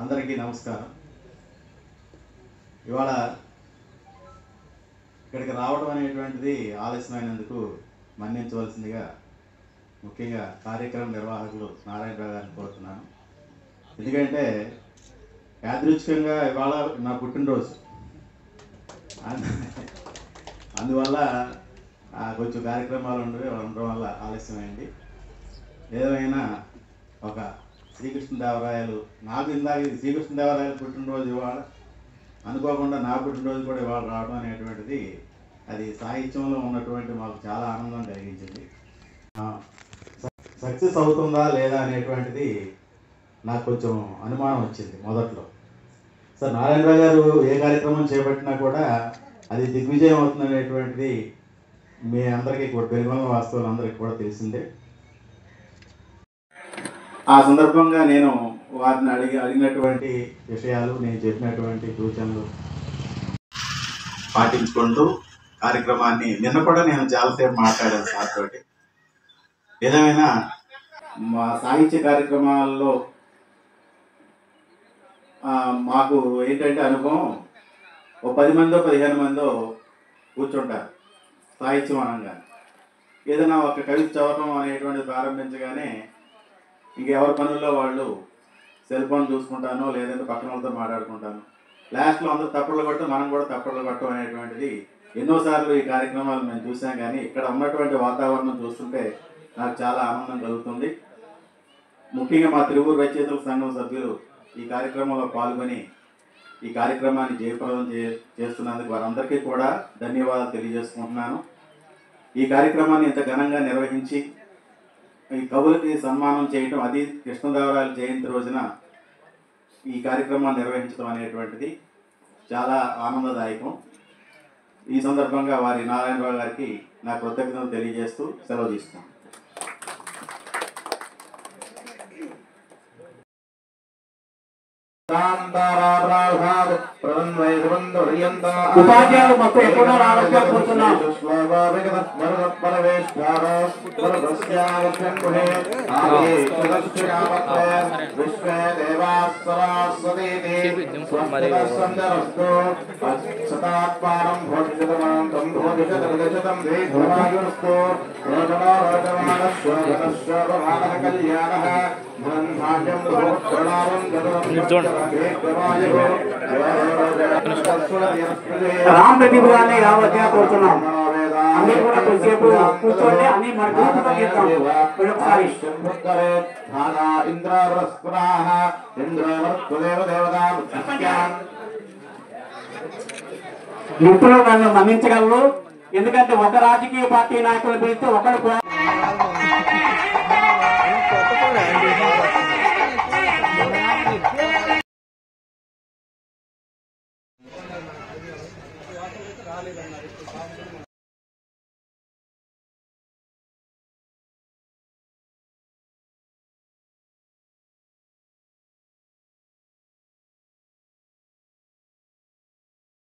అందరికీ నమస్కారం. ఇవాళ ఇక్కడికి రావడం అనేటువంటిది ఆలస్యమైనందుకు మన్నించవలసిందిగా ముఖ్యంగా కార్యక్రమ నిర్వాహకులు నారాయణరావు గారిని కోరుతున్నాను. ఎందుకంటే యాదృచ్ఛికంగా ఇవాళ నా పుట్టినరోజు, అందువల్ల కొంచెం కార్యక్రమాలు ఉండడం వల్ల ఆలస్యమైంది. ఏదైనా ఒక శ్రీకృష్ణదేవరాయలు, నాకు ఇందాక శ్రీకృష్ణదేవరాయలు పుట్టినరోజు ఇవాళ, అనుకోకుండా నా పుట్టినరోజు కూడా ఇవాళ రావడం అనేటువంటిది అది సాహిత్యంలో ఉన్నటువంటి మాకు చాలా ఆనందం కలిగించింది. సక్సెస్ అవుతుందా లేదా అనేటువంటిది నాకు కొంచెం అనుమానం వచ్చింది మొదట్లో. సార్ నారాయణరావు గారు ఏ కార్యక్రమం చేపట్టినా కూడా అది దిగ్విజయం అవుతుంది అనేటువంటిది మీ అందరికీ కూడా పెనుగొండ వాస్తవాలు అందరికీ కూడా తెలిసిందే. ఆ సందర్భంగా నేను వారిని అడిగినటువంటి విషయాలు, నేను చెప్పినటువంటి సూచనలు పాటించుకుంటూ కార్యక్రమాన్ని నిన్న కూడా నేను చాలాసేపు మాట్లాడాను సార్ తోటి. ఏదేమైనా మా సాహిత్య కార్యక్రమాల్లో మాకు ఏంటంటే అనుభవం, ఓ 10 మందో 15 మందో కూర్చుంటారు సాహిత్యం అనగా. ఏదైనా ఒక కవిత చదవటం అనేటువంటిది ప్రారంభించగానే ఇంకెవరి పనుల్లో వాళ్ళు సెల్ ఫోన్ చూసుకుంటానో లేదంటే పక్కన వాళ్ళతో మాట్లాడుకుంటాను. లాస్ట్లో అందరూ తప్పట్లు కొట్టడం, మనం కూడా తప్పట్లు కొట్టడం అనేటువంటిది ఎన్నోసార్లు ఈ కార్యక్రమాలు మేము చూసాం. కానీ ఇక్కడ ఉన్నటువంటి వాతావరణం చూస్తుంటే నాకు చాలా ఆనందం కలుగుతుంది. ముఖ్యంగా మా తిరువూరు రచయితల సంఘం సభ్యులు ఈ కార్యక్రమంలో పాల్గొని ఈ కార్యక్రమాన్ని జయప్రదం చేస్తున్నందుకు వారందరికీ కూడా ధన్యవాదాలు తెలియజేసుకుంటున్నాను. ఈ కార్యక్రమాన్ని ఇంత ఘనంగా నిర్వహించి ఈ కవులకి సన్మానం చేయటం, అది కృష్ణదేవరాయల జయంతి రోజున ఈ కార్యక్రమాన్ని నిర్వహించడం అనేటువంటిది చాలా ఆనందదాయకం. ఈ సందర్భంగా వారి నారాయణరావు గారికి నా కృతజ్ఞతలు తెలియజేస్తూ సెలవు తీసుకున్నాను. ఉపాధ్యాయులు మొత్తం ఎప్పుడో రావాలని కోరుతున్నాం. రామ్ ప్రదీప్ గారిని రావద్దని కోరుతున్నాం. అందరూ కూడా కొద్దిసేపు కూర్చోండి అని మన గ్రూపుగా చేద్దాం. ఇప్పుడు నన్ను మన్నించగలరు, ఎందుకంటే ఒక రాజకీయ పార్టీ నాయకులు పిలిస్తే ఒకరు